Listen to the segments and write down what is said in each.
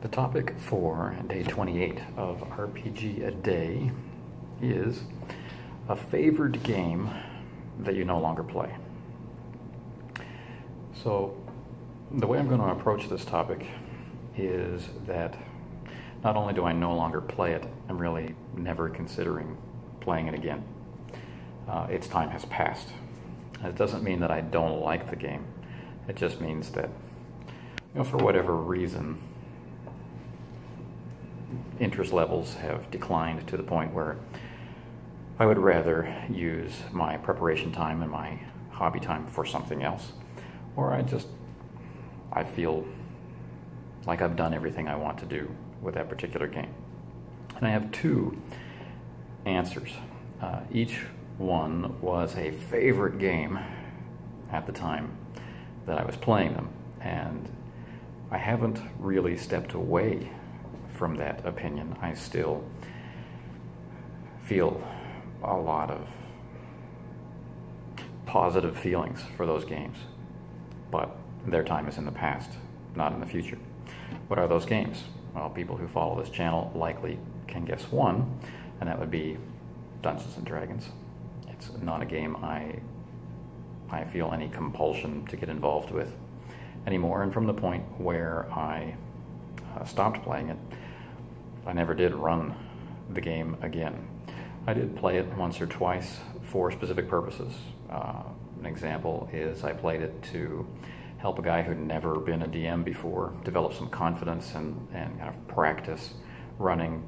The topic for day 28 of RPG a Day is a favored game that you no longer play. So the way I'm going to approach this topic is that not only do I no longer play it, I'm really never considering playing it again. Its time has passed. It doesn't mean that I don't like the game. It just means that, for whatever reason, interest levels have declined to the point where I would rather use my preparation time and my hobby time for something else, or I feel like I've done everything I want to do with that particular game. And I have two answers. Each one was a favorite game at the time that I was playing them, and I haven't really stepped away from that opinion. I still feel a lot of positive feelings for those games, but their time is in the past, not in the future. What are those games? Well, people who follow this channel likely can guess one, and that would be Dungeons and Dragons. It's not a game I feel any compulsion to get involved with anymore, and from the point where I stopped playing it, I never did run the game again. I did play it once or twice for specific purposes. An example is I played it to help a guy who'd never been a DM before develop some confidence and kind of practice running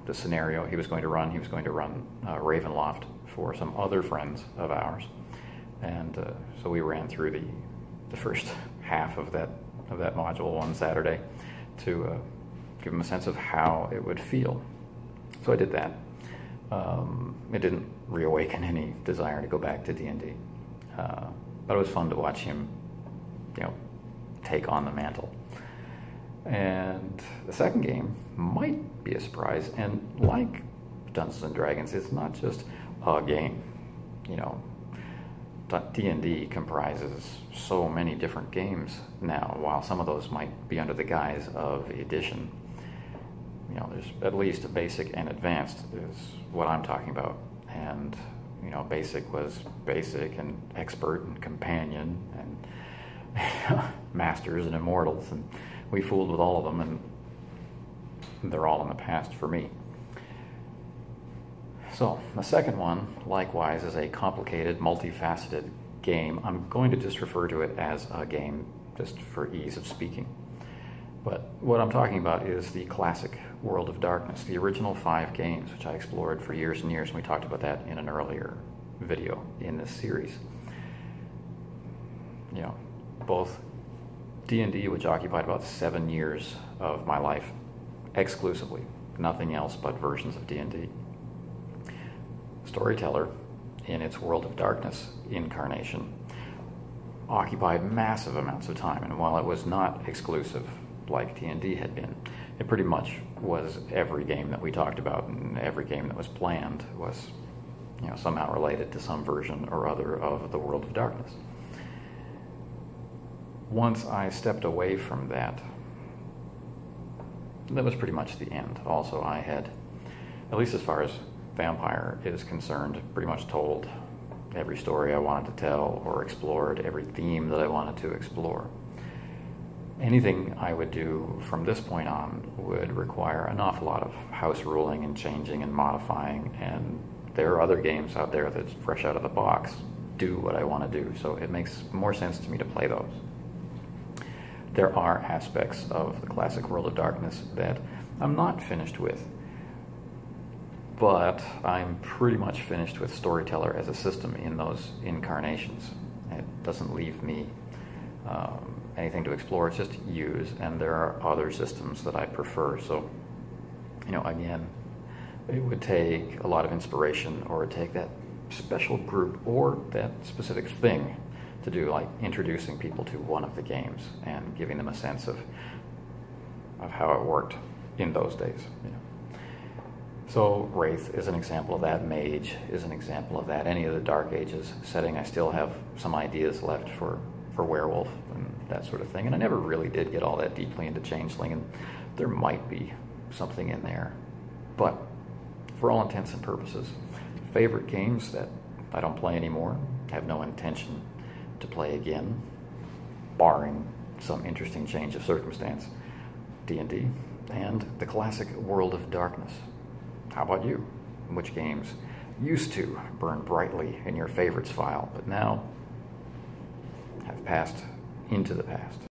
the scenario he was going to run. He was going to run Ravenloft for some other friends of ours, and so we ran through the first half of that module one Saturday to give him a sense of how it would feel. So I did that. It didn't reawaken any desire to go back to D&D, but it was fun to watch him, take on the mantle. And the second game might be a surprise, and like Dungeons and Dragons, it's not just a game. D&D comprises so many different games now. While some of those might be under the guise of edition, there's at least a basic and advanced is what I'm talking about. And basic was basic and expert and companion and masters and immortals, and we fooled with all of them, and they're all in the past for me. So the second one, likewise, is a complicated, multifaceted game. I'm going to just refer to it as a game just for ease of speaking. But what I'm talking about is the classic World of Darkness, the original 5 games, which I explored for years and years, and we talked about that in an earlier video in this series. Both D&D, which occupied about 7 years of my life exclusively, nothing else but versions of D&D. Storyteller, in its World of Darkness incarnation, occupied massive amounts of time, and while it was not exclusive like D&D had been, it pretty much was every game that we talked about, and every game that was planned was somehow related to some version or other of the World of Darkness. Once I stepped away from that was pretty much the end. Also, I had, at least as far as Vampire is concerned, pretty much told every story I wanted to tell or explored every theme that I wanted to explore. Anything I would do from this point on would require an awful lot of house ruling and changing and modifying, and there are other games out there that, fresh out of the box, do what I want to do, so it makes more sense to me to play those. There are aspects of the classic World of Darkness that I'm not finished with, but I'm pretty much finished with Storyteller as a system in those incarnations. It doesn't leave me anything to explore, it's just use, and there are other systems that I prefer. So, again, it would take a lot of inspiration, or it would take that special group or that specific thing to do, like introducing people to one of the games and giving them a sense of how it worked in those days. So Wraith is an example of that. Mage is an example of that. Any of the Dark Ages setting, I still have some ideas left for Werewolf and that sort of thing. And I never really did get all that deeply into Changeling, and there might be something in there. But for all intents and purposes, favorite games that I don't play anymore, have no intention to play again, barring some interesting change of circumstance, D&D, and the classic World of Darkness. How about you? Which games used to burn brightly in your favorites file, but now have passed into the past?